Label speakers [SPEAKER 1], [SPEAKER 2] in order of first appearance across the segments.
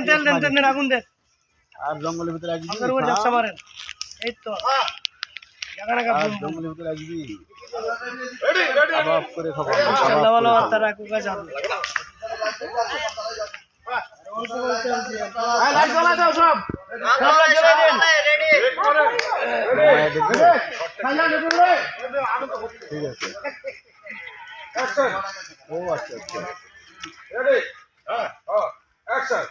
[SPEAKER 1] দেন আগুন দেন
[SPEAKER 2] আর জঙ্গলের ভিতরে আসবি
[SPEAKER 1] আগুনের উপর ঝাপসা মারেন এই তো
[SPEAKER 2] জঙ্গলের ভিতরে আসবি কাবাব করে খাবো
[SPEAKER 1] আল্লাহ ভালো তারা কুকা যাবে লাইট জ্বালা দাও সব রেডি
[SPEAKER 2] ঠিক আছে ও আচ্ছা আচ্ছা
[SPEAKER 3] রেডি হ্যাঁ অ্যাকশন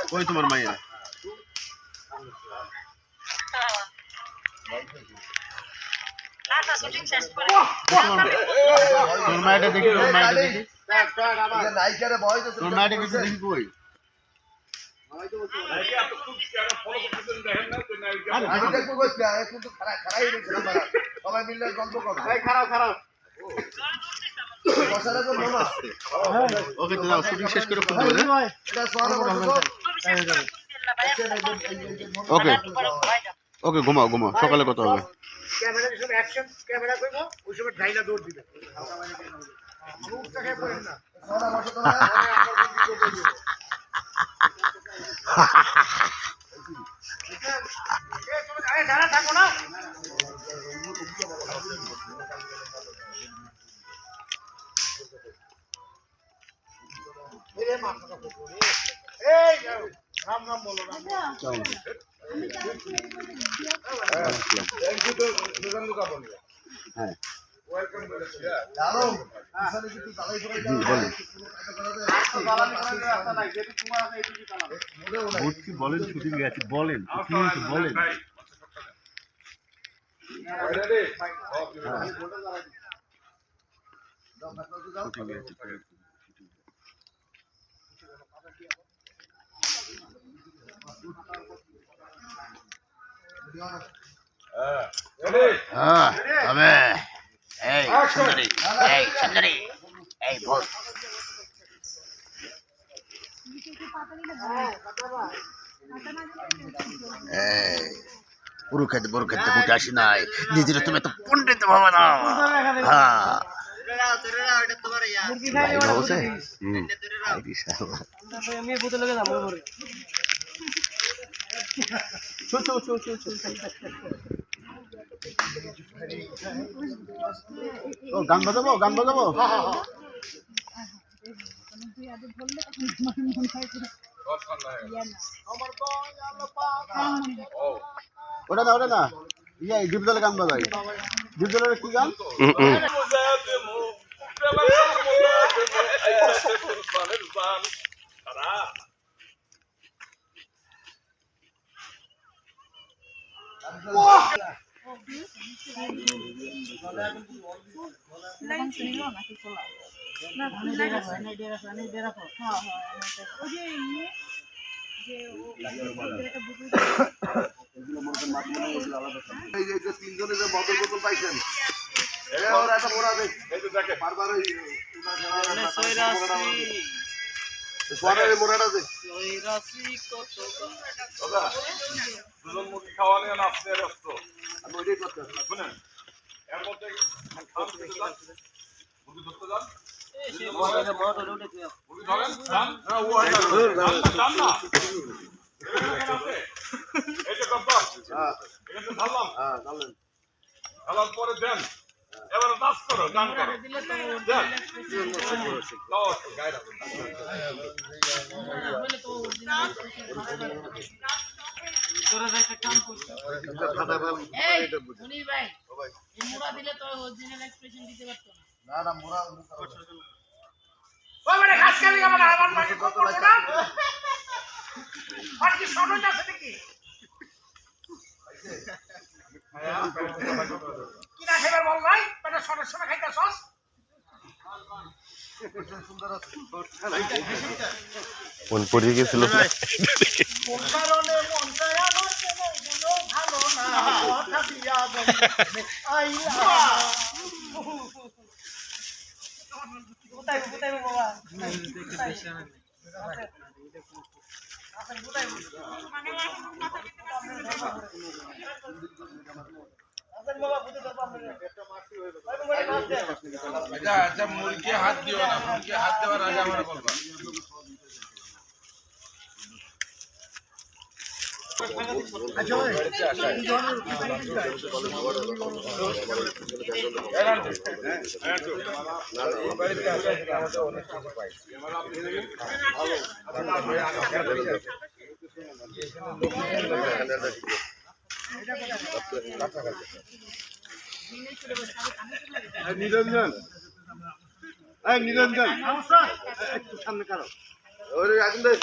[SPEAKER 2] কই তোমার মাইয়া তোর মাইটা দেখি তোর মাইটা দেখি কই
[SPEAKER 3] সবাই মিলে গল্প করো
[SPEAKER 2] খারাপ ওকে দাও শুটিং শেষ করে ফোন দিও ওকে ওকে ঘুমাও সকালে কথা হবে
[SPEAKER 1] ক্যামেরা সব অ্যাকশন ক্যামেরা কইবো ওই সময় ঢাইলা দৌড় দিবে মুখটাকে পড়েন না আরে দাঁড়া থাকো না এই মাথা পড়ে এই রাম রাম বলো রাম
[SPEAKER 2] চলো হ্যাঁ
[SPEAKER 3] ওয়েলকাম
[SPEAKER 2] জানো আসলে কি তুই চালাই করে জি বলেন ভোট কি বলেন শুটিং গেছে বলেন কি হয়েছে বলেন
[SPEAKER 3] রেডি
[SPEAKER 2] শুটিং গেছে
[SPEAKER 3] হ্যাঁ
[SPEAKER 2] তবে এই সুন্দরী এই বল পুরো খেতে ফুটে আসি নাই নিজের তুমি এত পণ্ডিত ভাবা না হ্যাঁ গান বাজাবো ওটা না ইয়া ডিপজলে গান বাজাই ডিপজলের কি গান তিনজনে যে বোতল পাইছেন
[SPEAKER 3] দুজন মুরগি খাওয়া নিয়ে নাচতে ব্যস্ত আমি ওইটাই করতে শুনেন এর মধ্যে মুরগি ধরতে যান মুরগি ধরেন না এই যে কপ্তার এখানে ঢাললাম ঢালার পরে দেন এবার নাচ করো গান করো দেন গায়ে রাখো
[SPEAKER 4] মন পড়ে গেছিল
[SPEAKER 3] আচ্ছা মুরগি হাত দিও না, মুরগি হাত দেওয়ার আগে আমার বলবা।
[SPEAKER 2] নিরঞ্জন, নিরঞ্জন একটু সামনে কারো ওরে রাখুন দে।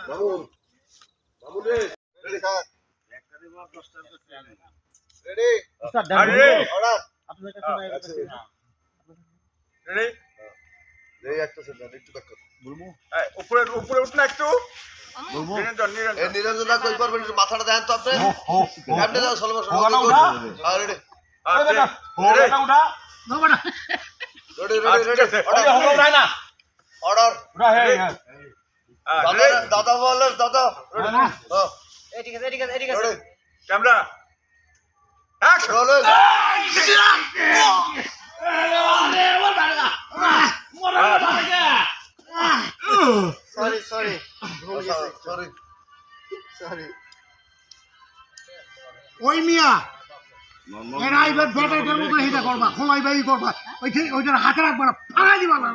[SPEAKER 2] মামুন, মামুন রে, রেডি স্যার, রেডি অর্ডার আপনার কাছে না এটা
[SPEAKER 3] রেডি
[SPEAKER 2] এই একটা সেকেন্ড একটু দেখো বলমু
[SPEAKER 3] উপরে উপরে উঠ না একটু।
[SPEAKER 2] বলমু
[SPEAKER 3] নিরঞ্জন নিরঞ্জন
[SPEAKER 2] এই নিরঞ্জন কই করবেন মাথাটা দেন তো আপনি আপনি দাও সলভ সলভ আর ready ready ready ready order দাদা দাদা বল দাদা
[SPEAKER 1] ঠিক আছে ঠিক আছে ঠিক আছে
[SPEAKER 2] ready
[SPEAKER 3] camera action.
[SPEAKER 2] Roll
[SPEAKER 1] sorry sorry
[SPEAKER 2] sorry sorry
[SPEAKER 5] ওই মিয়া এরা এবার বেটাইটার মতো হিটা করবা খোলাই বাই করবা ওইটার হাতে রাখবা না ফাড়া দিবা না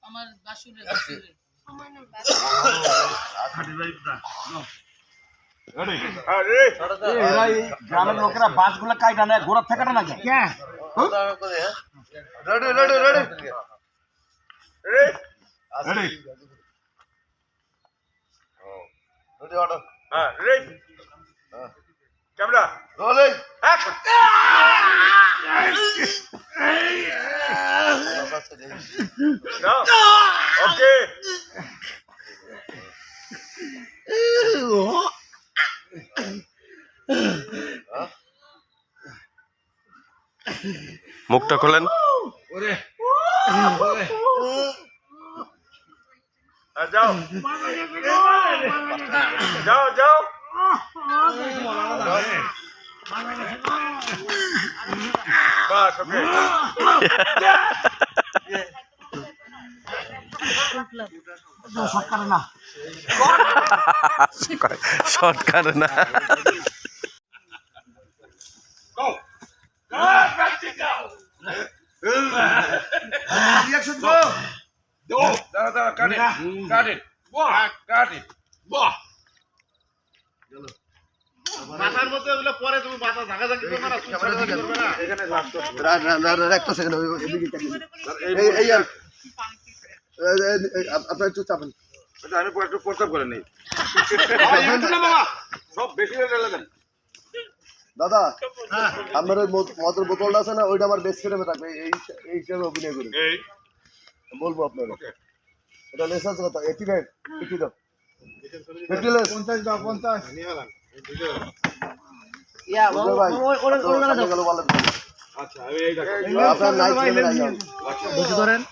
[SPEAKER 6] আমার বাসুরে
[SPEAKER 1] গ্রামের লোকেরা বাসগুলো কাইটা নেয় ঘোড়ার থেকে না যায়
[SPEAKER 5] কে
[SPEAKER 2] ready ready ready
[SPEAKER 3] ready
[SPEAKER 2] ready order
[SPEAKER 3] ready camera
[SPEAKER 2] rolling
[SPEAKER 3] action. Okay
[SPEAKER 4] মুখটা খোলেন।
[SPEAKER 3] যাও যাও যাও বাস ওকে
[SPEAKER 5] সরকার না
[SPEAKER 4] শর্টকাট না
[SPEAKER 2] রিঅ্যাকশন গো
[SPEAKER 3] দাঁড়া দাঁড়া কাট ইট কাট ইট
[SPEAKER 1] মাথার মধ্যে ওগুলো পরে তুমি মাথা ঝাঁকা ঝাঁকি করবে না করবে না এখানে
[SPEAKER 2] একটা সেকেন্ড এই এই আপনার একটু চাপেন
[SPEAKER 3] আমি একটু প্রস্তাব করে নেই সব বেশি দেন।
[SPEAKER 2] দাদা আমার ওই মদের বোতলটা আছে না ওইটা আমার বেস্ট ফ্রেমে থাকবে এই এই হিসাবে অভিনয় করি
[SPEAKER 3] এই
[SPEAKER 2] বলবো আপনাকে এটা লেস আছে কথা 85 50 দাও 50 লেস 50 দাও 50 নিয়ে গেলাম
[SPEAKER 1] ইয়া
[SPEAKER 2] ভাই
[SPEAKER 1] ওরা
[SPEAKER 2] গেল ভালো
[SPEAKER 3] আচ্ছা আমি এই
[SPEAKER 2] আপনার নাইট ফ্রেমে রাখলাম
[SPEAKER 1] বুঝতে ধরেন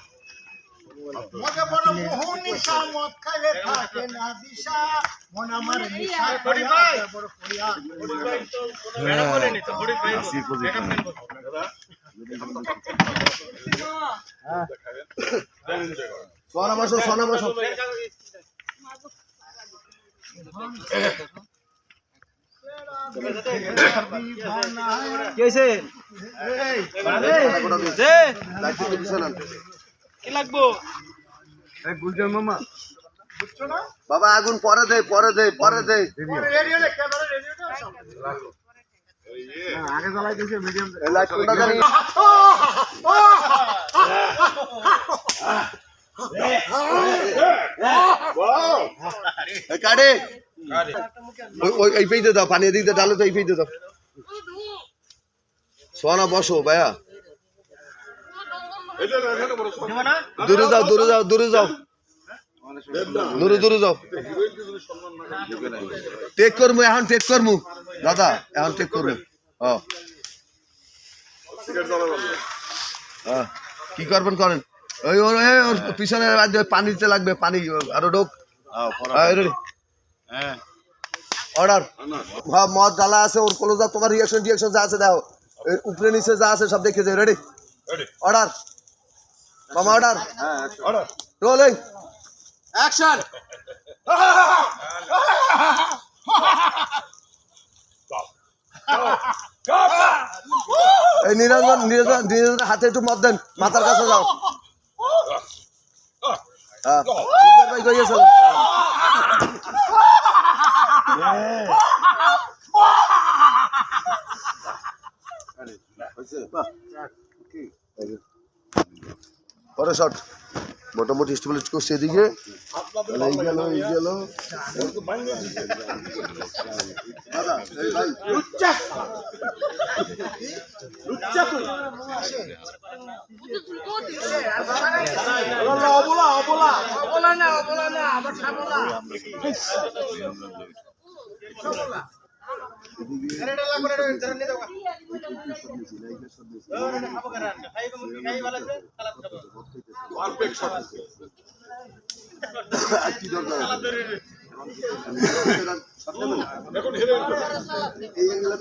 [SPEAKER 5] মজা বড় মোহনিশা মদ খাইলে থাকে না দিশা মন আমার নিশা
[SPEAKER 1] বড়ি ভাই
[SPEAKER 5] বড় কইয়া
[SPEAKER 1] ম্যাডাম বলে নি তো বড়ি ভাই
[SPEAKER 2] সোনা বসো
[SPEAKER 1] কি হইছে কি লাগবো
[SPEAKER 2] গুলজার মামা বাবা আগুন পরে দে
[SPEAKER 5] রেডি হলে ক্যামেরা রেডি হলে
[SPEAKER 2] আগে জ্বালাই দিয়েছে মিডিয়াম লাইট কোনটা জানি কাটে ওই এই পেইতে দাও পানি দিতে ডালে তো এই পেইতে দাও সোনা বসো ভাইয়া দূরে যাও দূরে দূরে যাও টেক করবো এখন টেক করবো দাদা এখন টেক করবো কি করবেন করেন ওই ওর ওর পিছনে পানি দিতে লাগবে পানি আরো ঢোক অর্ডার মদ জ্বালা আছে ওর কোলো যা তোমার রিয়াকশন যা আছে দাও উপরে নিচে যা আছে সব দেখে যাও রেডি অর্ডার মামা অর্ডার রোলিং অ্যাকশন এই নিরঞ্জন হাতে একটু মদ দেন মাথার কাছে যাও হ্যাঁ ভাই গিয়েছিল পরে শট মোটামুটি স্টেবলিশ করছে এদিকে এই গেল কি দরকার
[SPEAKER 3] এখন হেরে
[SPEAKER 2] এই অ্যাঙ্গেলে